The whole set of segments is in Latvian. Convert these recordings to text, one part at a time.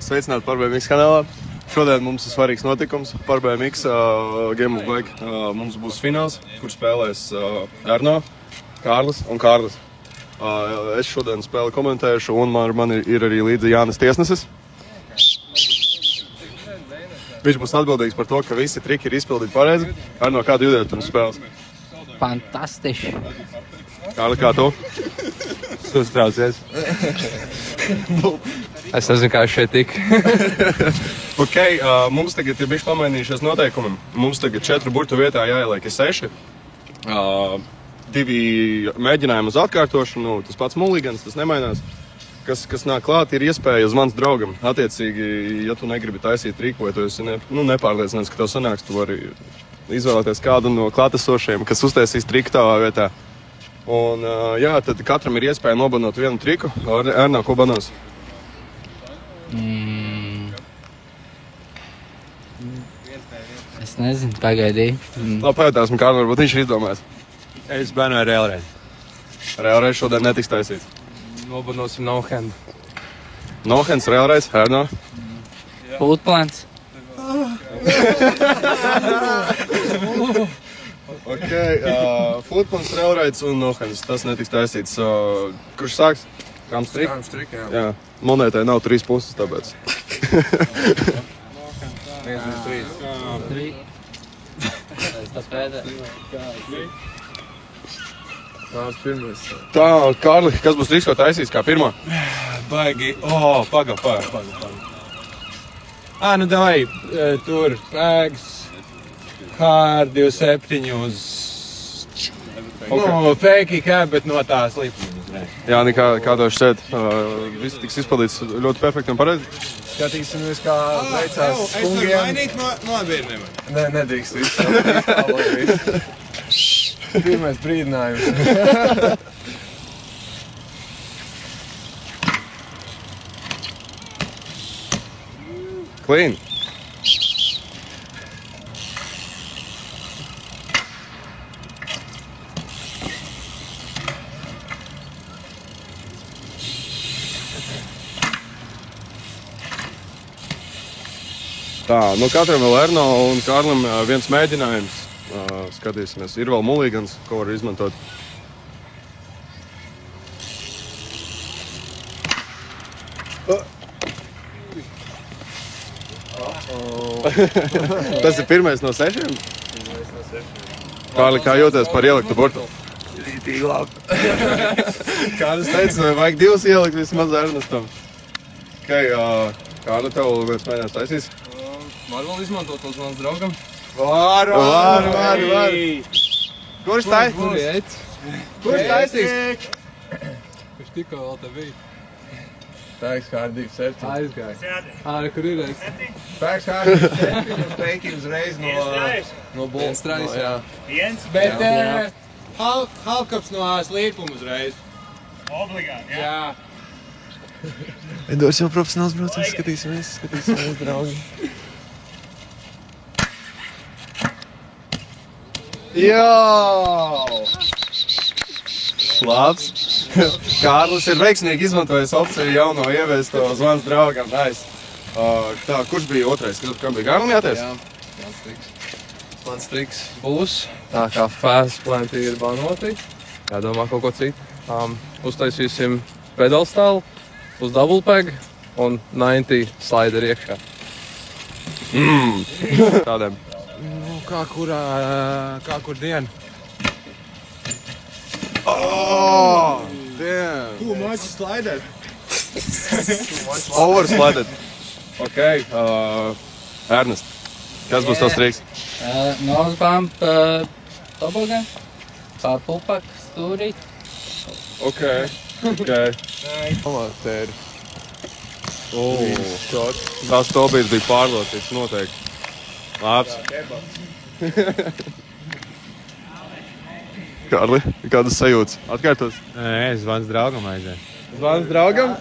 Sveicināti par BMX kanālā. Šodien mums ir svarīgs notikums par BMX Game of Black. Mums būs fināls, kur spēlēs Erno, Kārlis un Kārlis. Es šodien spēli komentēšu un man ir arī līdzi Jānis Tiesnesis. Viņš būs atbildīgs par to, ka visi triki ir izpildīti pareizi. Erno, kādu jūties pirms spēles? Fantastiski. Kārli, kā tu? Uztraucies. Es nezinu, kā šeit tik. Ok, mums tagad ir bišķi pamainījušies noteikumi. Mums tagad 4 burtu vietā jāieliek 6. 2 mēģinājumi uz atkārtošanu, tas pats mulligans, tas nemainās. Kas nāk klāt, ir iespēja uz mans draugam. Attiecīgi, ja tu negribi taisīt triku, vai tu esi nepārliecināts, ka tev sanāks, tu vari izvēlēties kādu no klātesošiem, kas uztaisīs triku tavā vietā. Un jā, tad katram ir iespēja nobanot vienu triku. Erno, ko banos? Es nezinu, pagaidīju. Labi, pajautāsim, Kārli, varbūt viņš ir izdomājis. Es banoju railreiz. Railreiz šodien netiks taisīts. Nobanosim no-hand. No-hands, railreiz, Erno. Pultplants. Ok, footplants, railreiz un no-hands. Tas netiks taisīts. Kurš sāks? Kamstrik? Kamstrik, jā. Jā, monētai nav 3 puses, tāpēc. 1, 2, 3. Tas pēdē. Kāds pirmais? Tā, Kārli, kas būs triks, ko taisīs kā pirmā? Baigi. Paga. Nu davai, tur pēgs. HR27 uz... Fake cap, bet no tās lipuma uzreiz. Jā, kā tev šķiet, viss tiks izpildīts ļoti perfekti un pareizi. Skatīsimies, kā veicās Es varu kungiem. mainīt no abiem. Nē, nedrīkst visu. Pirmais brīdinājums. Clean. Tā, nu katram vēl Erno un Kārlim viens mēģinājums. Skatīsimies, ir vēl mulligans, ko var izmantot. Tas ir pirmais no 6? Kārli, kā jūties par ieliktu burtu? Rītīgi labi. Kādas teica, vajag 2 ielikt vismaz Ernestam. Ok, Kārli, tev viens mēģinājums taisīs? Var vēl izmantot uz mans draugam? Var. Kurš taisīs? Kurš taisīs? Kurš tikko vēl te bija? Pēks kārdīgi 7. Aizgāja. Kur ir reiz? Pēks kārdīgi 7 un Peiki uzreiz no Viens strādīs, jā. Bet halkaps no slīpuma uzreiz. Obligāti, jā. Jā. Edors jau profesionāls braucējs, skatīsimies, draugi. Jau! Labs. Kārlis ir veiksmīgi izmantojis opciju jauno ieviesto uz mans draugam. Nice. Tā, kurš bija otrais? Kam bija Kārlim jāties? Jā, mans triks būs tā kā fast planti ir banoti. Jādomā kaut ko citu. Uztaisīsim pedal stālu uz double peg un 90 slider iekšā. Tādiem. Nu, kā kur diena? Oh! Damn! Too much slider. Overslided. Ok, Ernest, kas būs tavs triks? Nose bump, toboggan, pār pupak, stūrīt. Ok. Okay. Amatēri. Tās tobijas bija pārlotīts noteikti. Labs. Kārli, kādas sajūtas? Atkārtos? Nē, zvans draugam aiziet. Zvans draugam?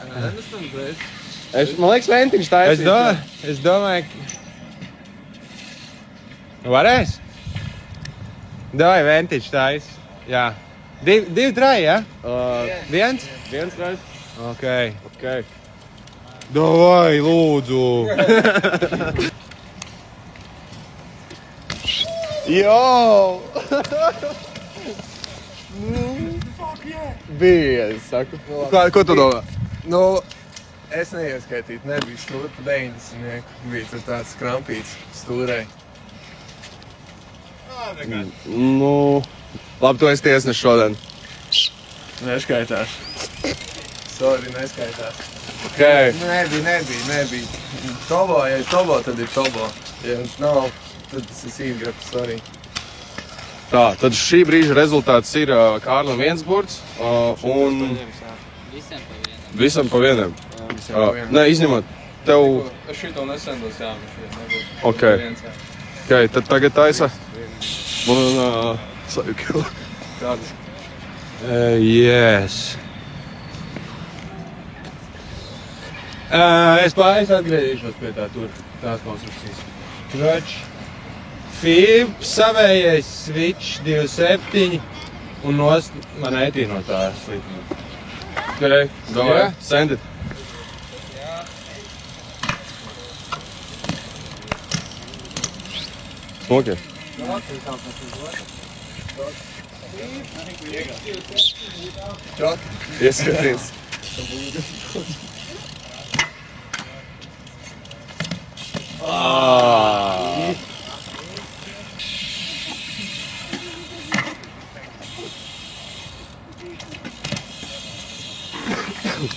Man liekas, Ventiņš taisīs. Es domāju, ka... Varēs? Davai, Ventiņš tais. Jā. Divi trai, jā? Viens? Viens reiz. Ok. Okay. Davai, lūdzu. Jo! Bija, es saku. Ko tu domā? Nu, es neieskaitītu, nebija stūra pa 90. Bija tur tāds krampīts stūrei. Nu, labi, tu esi tiesneši šodien. Neskaitās. Sorry, neskaitās. Okay. Nebija. Tobo, ja ir tobo, tad ir tobo. Ja nav, tad tas ir sīvgraps, sorry. Tā, tad šī brīža rezultāts ir Kārlim 1 burts un visam pa vienam. Nē, izņemot tev... Es šito nesendos, jā, nebūs. Ok. Okay, tad tagad taisa. Man sajūta. Kādas? Yes. Es atgriezīšos pie tās konstrukcijas. Kroč, FIB, savējais switch 2.7 un nost man ētī no tā slītuma. Okay, davai, send it. Okay. Ieskaties.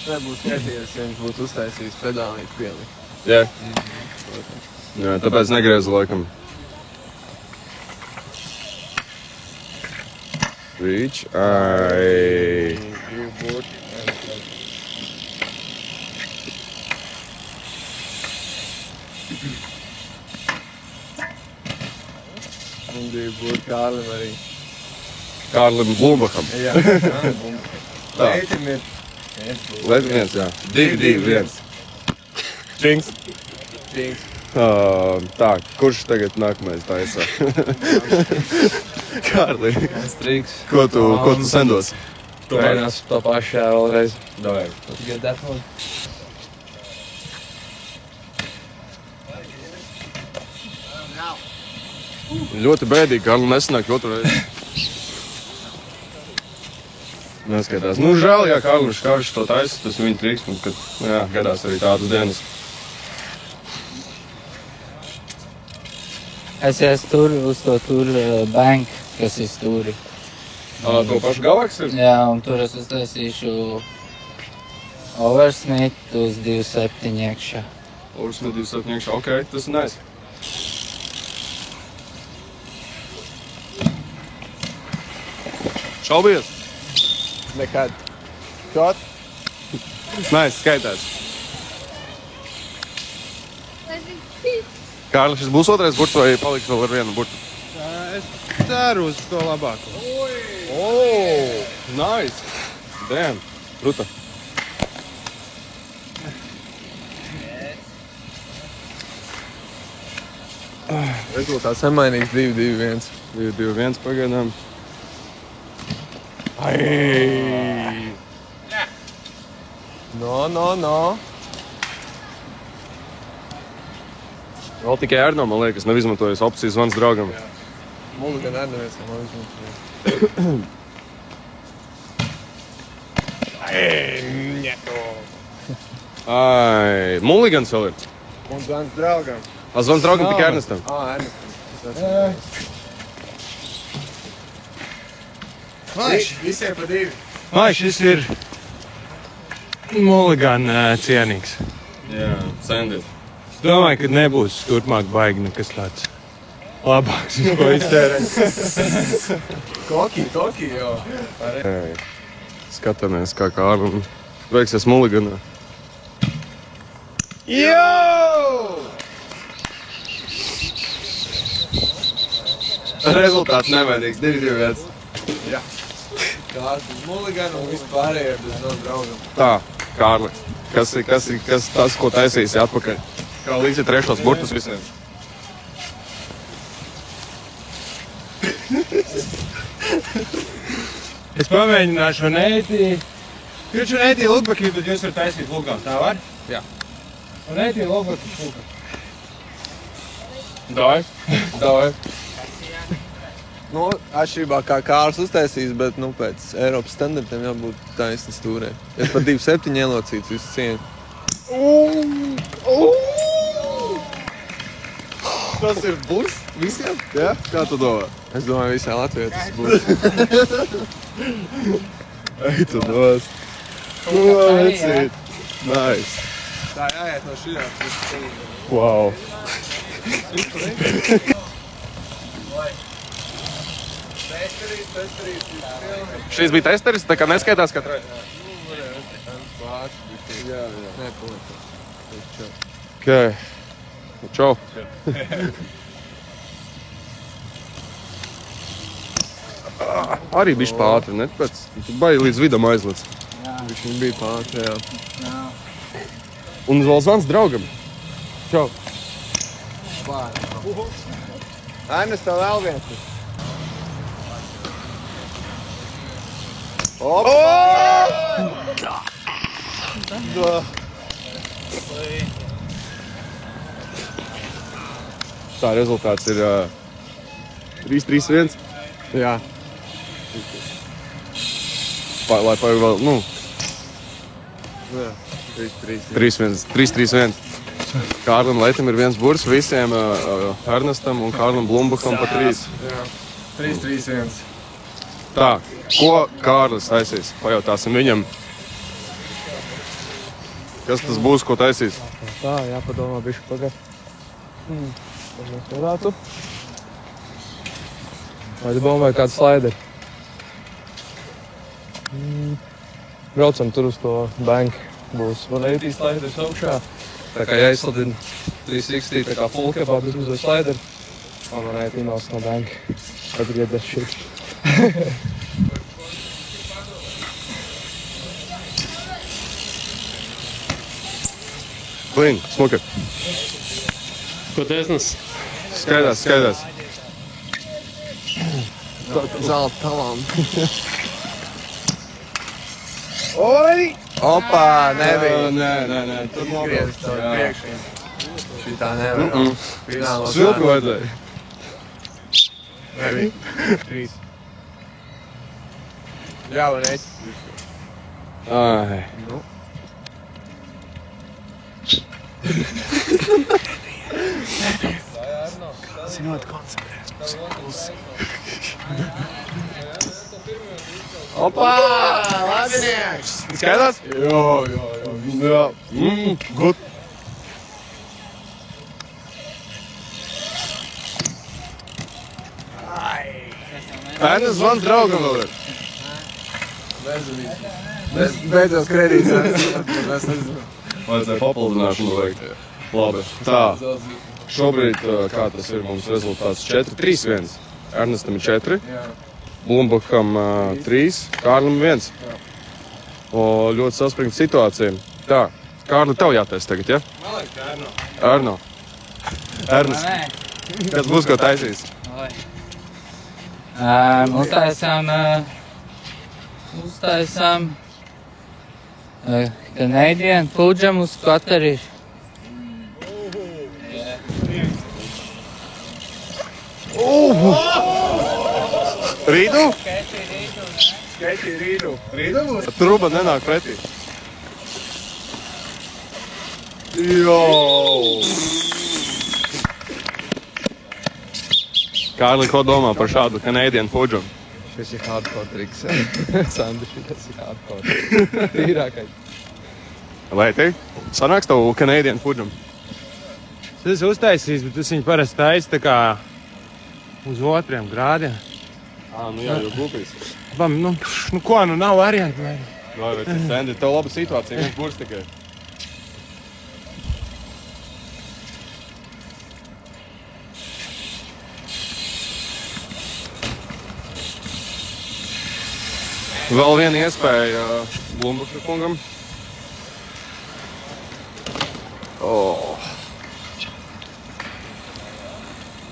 Nebūs skatījies, ja viņš būtu uztaisījis pedālīt pielikt. Jā. Jā, tāpēc negriezu laikam. Reach, ai. Un bija būt Kārlim arī. Kārlim Blūbakam. Jā, Tā. Leitim ir. Leitim 1, jā. 2, 1. Čings. Čings. Tā, kurš tagad nākamais taisā? Kārli, Striks. ko tu sendos? Mēģinās to pašu vēlreiz. Davai. Get that one. Ļoti bēdīgi, Kārli nesanāk otru reizi. Neskatās. Nu, žēl, jā, Kārlis Škāršs to taisa, tas viņa triks, un kad, jā, gadās arī tādas dienas. Es esmu tur uz to bank, kas ir stūri. To pašu galaks ir? Jā, un tur es uztaisīšu oversmith uz 2.7 iekšā. Oversmith 2.7 iekšā, ok, tas ir nice. Šaubies? Nekad. Šot. Nice, skaitās. Kārli, šis būs otrais burts vai paliks vēl ar vienu burtu? Es ceru uz to labāko. Oh, nice. Damn, ruta. Rezultāts nemainīgs 2-2-1. 2-2-1 pagaidām. Ai! No. Vēl tikai Erno, man liekas, nav izmantojis opciju zvans draugam. Mulu gan arī neviens nav izmantojis. Ai, Mulligans vēl ir. Un zvans draugam. Zvans draugam tikai Ernestam. Ernestam. Visiem pa 2. Vai, šis ir Mulligan cienīgs. Jā, send it. Es domāju, ka nebūs turpmāk baigi nekas tāds labāks, uz ko iztērēt. Koki, jo. Skatāmies, kā Kārlim veiksies Mulliganā. Rezultāts nevainīgs, 2-2. Kāds uz Mulliganu un vispārējie bez no draugam. Tā, Kārli, kas tas, ko taisīsi atpakaļ? Kā līdzi trešos burtus visiem? Es pamēģināšu Neitī. Kriču Neitī lūkbekī, tad jūs varat taisīt lūkām. Tā var? Jā. Un Neitī lūkbekī lūkām. Davai. Nu, atšķirībā kā Kārs uztaisīs, bet, nu, pēc Eiropas standartiem jābūt taisni stūrē. Es par 2,7 ielocīts visu cienu. Tas ir burs visiem? Jā? Kā tu domā? Es domāju, visai Latvijai tas būs. Ej, tu dos. Vecīt. Nice. Tā jāiet no šajā. Wow. Šīs bija testeris, tā kā neskaitās katrai? Jā. Okay. Čau. Arī bišķi pātri, ne? Pēc, tu baigi līdz vidam aizlic. Viņš bija pātri, jā. Un vēl zvans draugam. Čau. Ainas, tev vēl viens. Tā rezultāts ir 3-3-1. Jā. Lai vēl, nu, Jā. 3-3. 3-1. Kārlim Leitam ir viens burs, visiem Ernestam un Kārlim Blumbakam pa 3. Jā. 3-3-1. Tā, ko Kārlis taisīs? Pajautāsim viņam. Kas tas būs, ko taisīs? Tā, jāpadomā bišķi pagad. Tad mēs varētu. Vai tu domāji kādu slaideri? Braucam tur uz to banku. Būs 180 slaideris augšā. Tā kā jāizslidina 360, tā kā full capā, bet uz slaideri. Un 180 nās no banku. Tad ir iedess šeit. Klīn, smuki. Ko taisnas? Skaidās. Zelta talām. Oi! Opā, nebija. Nē. Tur Griezis caur priekšiem. Šitā nevar. Finālos Svilku vajadzēja. nebija. 3. Jā, un es. Ai. Opā, labinieks! Skaidās? Jā. Good. Ēnas zvans draugam vēl ir. Beidzot kredīts. Es nezinu. Vajadzēja papildināšanu veikt. Labi. Tā. Šobrīd, kā tas ir mums rezultāts? 4-3-1. Ernestam ir 4. Blumbakam 3. Kārlim 1. Ļoti saspringta situācija. Tā. Kārli, tev jātaisa tagad, ja? Man liekas, Erno. Ernest. Kas būs, ko taisīs? Uztaisām Canadian pūdžam uz katarīšu. Rīdu? Skaitīja rīdu. Rīdu? Truba nenāk pretī. Jo! Kārli, ko domā par šādu Canadian pūdžam? Šis ir hardcore triks. Sandri, šis ir hardcore. Tīrākais. Vai te? Sanāks tavu Canadian pūdžam? Es uztaisīju, bet es viņu parasti taisu tā kā uz 2 grādiem. Nu jā, jau gupīs. Nu ko, nu nav variantu. Vai, Sendi, tev laba situācija, viens burts tikai. Vēl viena iespēja Blumbuša kungam.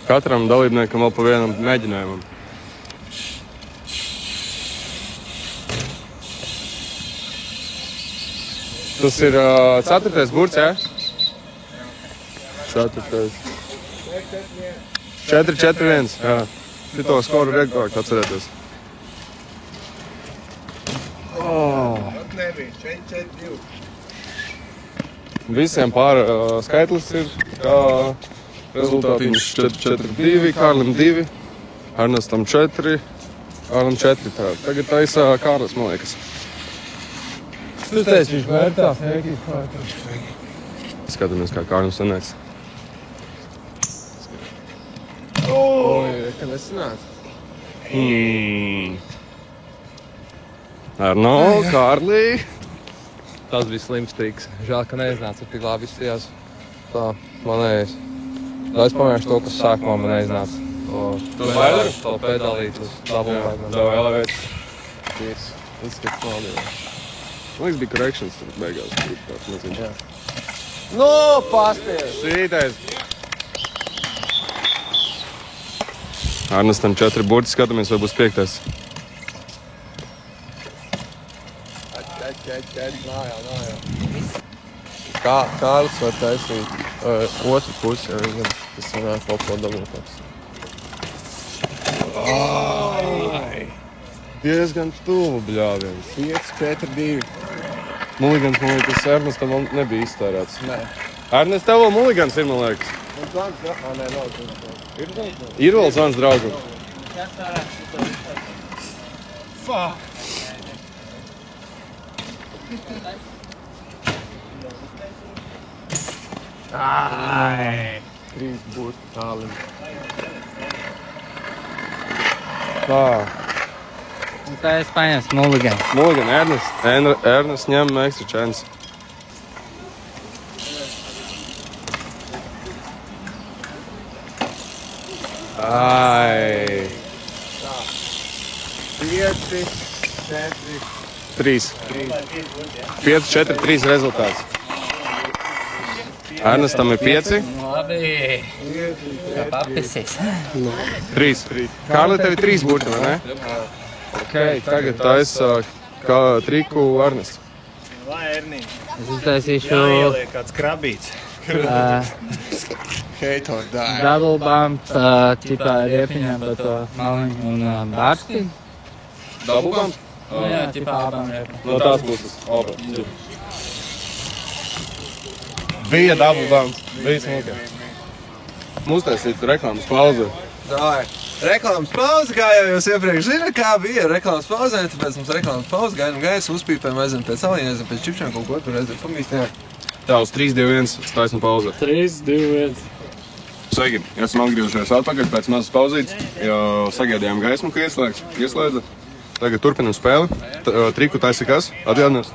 Katram dalībniekam vēl pa vienam mēģinājumam. Tas ir 4. burts, jā? 4. 4-4-1, jā. Šito skoru vieglāk atcerēties. Visiem skaitlis ir rezultātums 4-4-2, Kārlim 2, Ernestam 4, Kārlim 4. Tagad taisa Kārlis, man liekas. Tu teici, viņš vērtās, Skatāmies, kā Kārlim sanāks. Oi, ka nesanāca. Arno, Kārlī. Tas bija slims triks. Žēl, ka neiznāca tik labi izstījās. Tā, manējais. Tā es pamēšu to, kas sākumā man neiznāca. To pedalīt uz dabulēm. Davai, elevēt. Izskats maldījās. Man liekas, bija corrections tur beigās. Jā. Nu, pasties! Šītais. Ernestam 4 burti, skatāmies, vai būs 5. Kārlis var taisīt otru pusi, ja viņam tas ir kaut ko dabūtāks. Diezgan tuvu, bļāviens. 5-4-2. Muligans, man liekas, Ernestam vēl nebija iztērēts. Nē. Ernest, tev vēl muligans ir, man liekas. Ir vēl zvans draugam. Trīs burti tālim. Tā. Un tā es paņemšu mulligans. Mulligan, Ernest ņem extra chance. Ai. 3. 5-4-3 rezultāts. Ernestam ir 5. Labi. Kā papisīs. 3. Kārli, tev ir 3 burti, vai ne? Ok, tagad taisa triku Ernests. Vai, Ernī? Es uztaisīšu Jāieliek kāds krabīts. Heitor dāja. double bump, tipā riepiņām pa to maliņu un bārsti. Double bump? Jā, tipā abām riepiņām. No tās puses. Bija double bump. Bija smūkā. Mums taisīt reklāmas pauze. Dāja. Reklāmas pauze, kā jau jūs iepriekš zināt, kā bija reklāmas pauzē, tāpēc mums reklāmas pauze, gaidam gaisu, uzpīpēm, aizem pēc aliņa, aizem pēc čipšiem, kaut ko tur aizem pamīstījām. Tā, uz 3-2-1 taisna pauze. 3-2-1. Sveiki, esam atgriežušies atpakaļ pēc mazas pauzītes, jo sagaidījām gaismu, ka ieslēdza. Tagad turpinam spēli. Triku taisi kas? Atgādinās?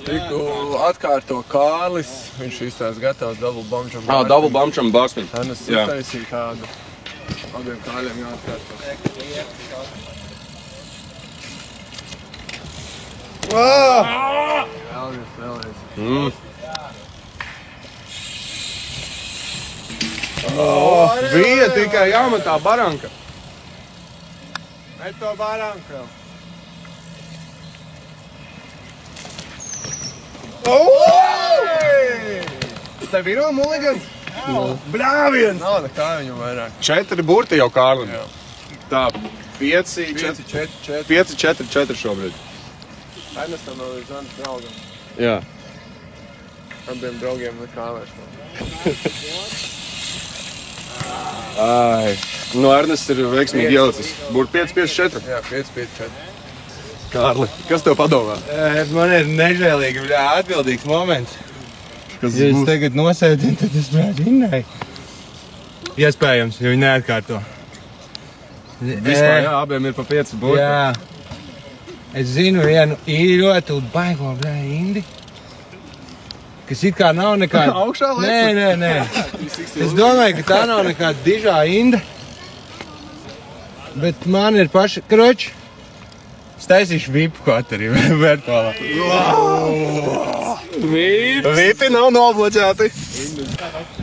Triku atkārto Kārlis, viņš izstās gatavs double bumpčam. Double bumpčam bārspin. Ernests iztaisīja kādu. Abiem kāļiem jāatkārto. Vēlreiz. Bija tikai jāmetā baranka. Met to baranku. Tev ir vēl muligans? Bļāviens! Nav nekā viņam vairāk. 4 burti jau Kārlim. Tā, 5-4-4. 5-4-4 šobrīd. Ernestam vēl ir zvans draugam. Jā. Abiem draugiem nekā vairs nav. Ai. No Ernests ir veiksmīgi ielicis. Burti 5-5-4. Jā, 5-5-4. Kārli, kas tev padomā? Man ir nežēlīgi atbildīgs moments. Kas Ja es tagad nosēdinu, tad es brāļu Innai. Iespējams, jo viņi neatkārto. Vispār, jā, abiem ir pa 5 burti. Jā. Es zinu vienu īļotu baigo, indi, kas it kā nav nekāda... Augšā lēca? Nē. Es domāju, ka tā nav nekāda dižā inda, bet man ir paši kroči. Es taisīšu vipu kaut arī virtuālā. Vipi nav nobloķēti.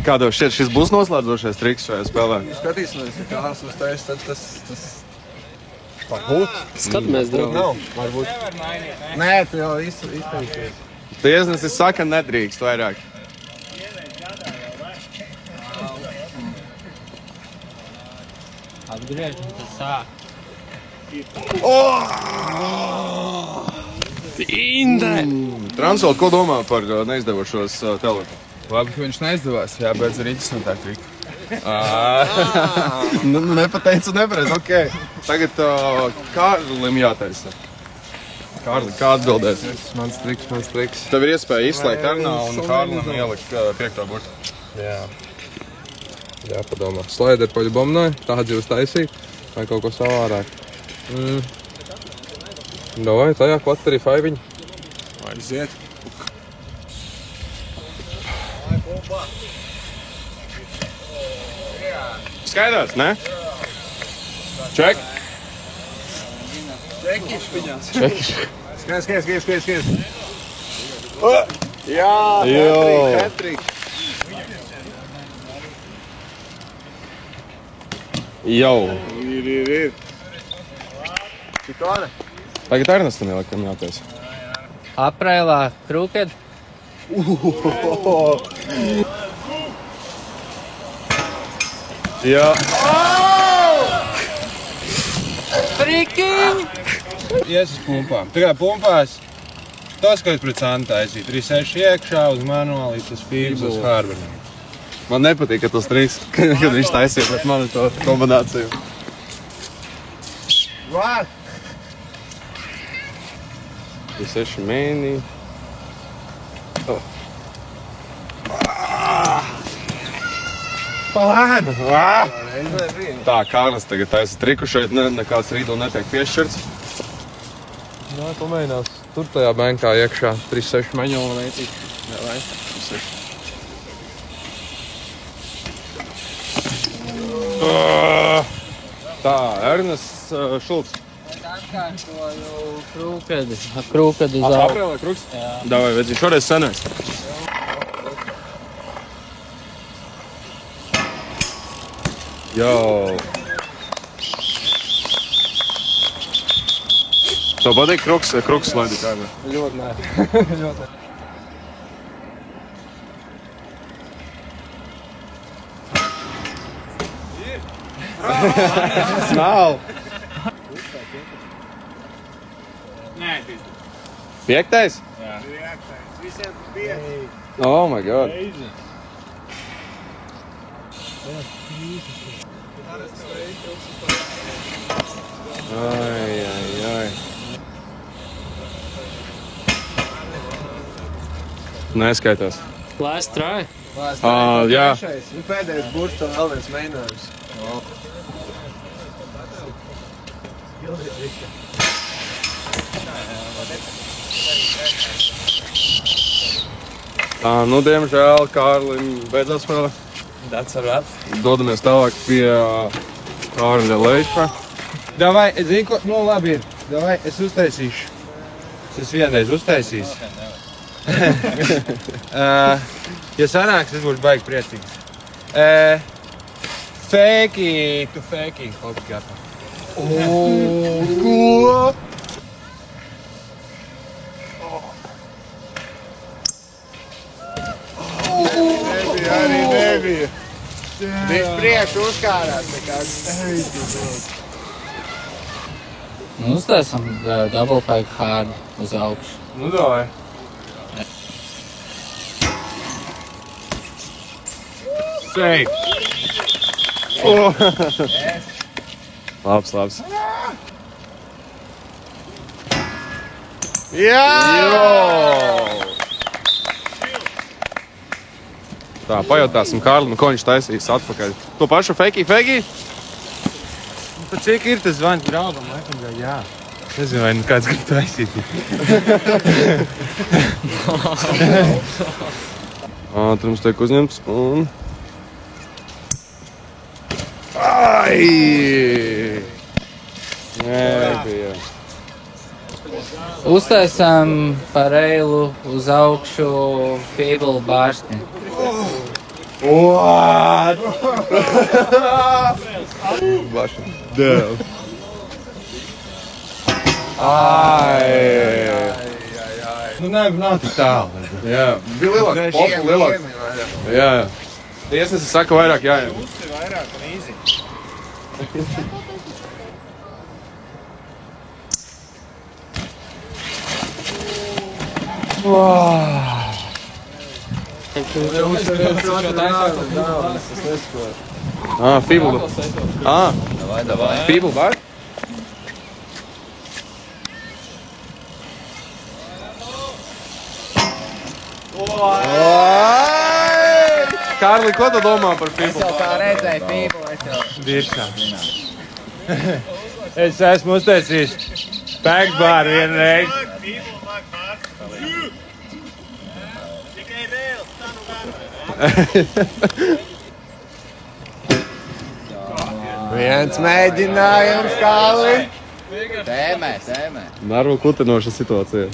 Kā tev šķiet, šis būs noslēdzošais triks šajā spēlē? Skatīsimies, ja kāds uztais, tad tas varbūt. Skatāmies, draugi. Nav, varbūt. Nē, tu jau izteikties. Tiesnesis saka, nedrīkst vairāk. Atgriež, un tas sāk. Transol, ko domā par neizdevušos telefonu? Labi, ka viņš neizdevās, jābeidz ar interesantā triku. Nepateicu nepareiz, okei. Tagad Kārlim jātaisa. Kārli, kā atbildēs? Mans triks. Tev ir iespēja izslēgt Arnā un Kārlim ielikt 5. burtu. Jā, padomā. Slaider paļu bomnai, tādu jūs taisīt, vai kaut ko savārāk. Davai, tajā kvaterī faiviņi. Aiziet. Skaidrs, ne? Ček. Skaties. Jā, Patrick. Jau. Ir. Čikāne. Tagad Ernestam ieliekam jātaisa. Aprēlā krūked. Jā. Frikiņ! Ies uz pumpām. Tā kā pumpās, tas, ko es pret Santu taisīt, 3-6 iekšā uz manuāli, tas Fības uz Hārbarniem. Man nepatīk, ka tas triks, kad viņš taisīja pret mani to kombināciju. Vār! 6 mēnī. Palēni! Tā, Kārlis tagad taisa triku šeit, nekāds rīdl netiek piešķirts. Jā, pamēģinās. Tur tajā benkā iekšā 3-6 maņola neitīt. Jā, vai? 3-6. Tā, Ernests Šulcs. Atkārtoju krūkedi uz augšu. Aprēlē kruks? Jā. Davai, vedzi, šoreiz senais. Jau. Tev patīk kruks slaidi kādā? Ļoti nē. Nav. Nē, 5. visiem 5. Oh my god. Ai. Neskaitās. Last try. Jā. Pēdējais burts, tā vēl viens mēģinājums. Diemžēl Kārlim beidzās spēle. That's a wrap. Dodamies tālāk pie Kārļa Leipa. Davai, es zinu, ko... labi ir. Davai, es uztaisīšu. Es vienreiz uztaisīšu. Ja sanāks, es būšu baigi priecīgs. Fēki, tu fēki. Obligāti. Ko? Nebija. Viņš priekšu uzkārās nekāds. Uztaisam double pack hard uz augšu. Davai. Safe. Labs. Jā! Tā, pajautāsim Kārlim, ko viņš taisīs atpakaļ. To pašu feki? Pa cik ir tas zvans draugam? Laikam, jā. Nezinu, vai kāds grib taisīt. Ātrums tiek uzņemts un... Ai! Nē, bija. Uztaisām par eilu uz augšu feeble bārstni. What? Baša. Dēl. Ai! Nu, nav tik tālu. Jā, bija lielāks, popu lielāks. Jā. Tiesnesi saka vairāk jāņem. Pusi vairāk un īzi. Feeble. Feeble bar? Kārli, ko tu domā par feeble? Es jau tā redzēju feeble, Virsā. Es esmu uztaisījis packed bāru vienreiz. Tikai reāls, tā nu garā. Viens mēģinājums, Kārli. Tēmē. Nervu kutinoša situācija.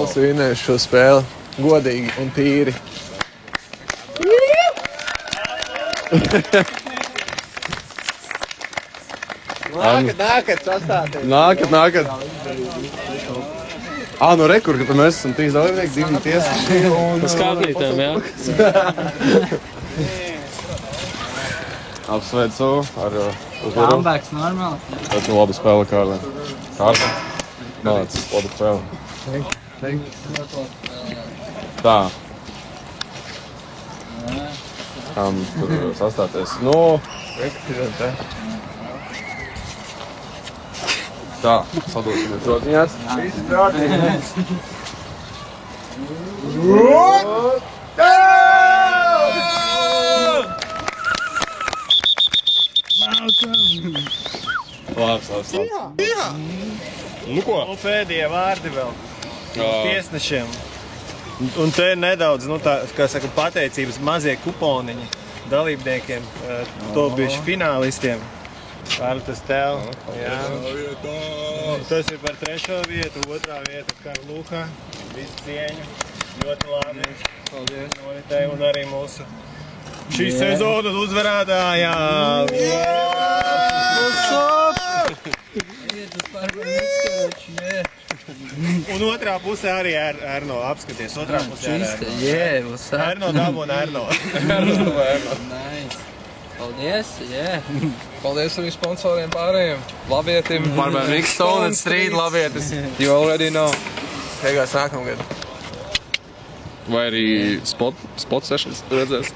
Es vinēšu šo spēli godīgi un tīri. Nākat sastāties. Nākat. Nu rekur, ka mēs esam 3 dalībnieki, 2 tiesneši un... Uz kāpnītēm, jā? Apsveicu ar uzvaru. Comebacks normāli. Tas ir laba spēle, Kārli. Kārli? Nāc, laba spēle. Tā. Tur sastāties. Tā, sadosimies rociņās. Visi trātiņās. Labs. Nu ko? Un pēdējie vārdi vēl tiesnešiem. Un te ir nedaudz, tā, kā saka, pateicības mazie kuponiņi dalībniekiem, topuši finālistiem. Vārtas tev. Jā. Tas ir par 3. vietu, 2. vieta Karluha. Visu cieņu. Ļoti labi. Paldies. Noritēju un arī mūsu šīs sezonas uzvarētājā. Un otrā pusē arī Erno apskaties. Otrā pusē Erno. Erno dabūna Erno. Nice. Paldies, Paldies arī sponsoriem pārējiem. Labietim. Pārbēr Mikstone and Street labietis. You already know. Beigās nākamgad. Vai arī spot sessions redzēs?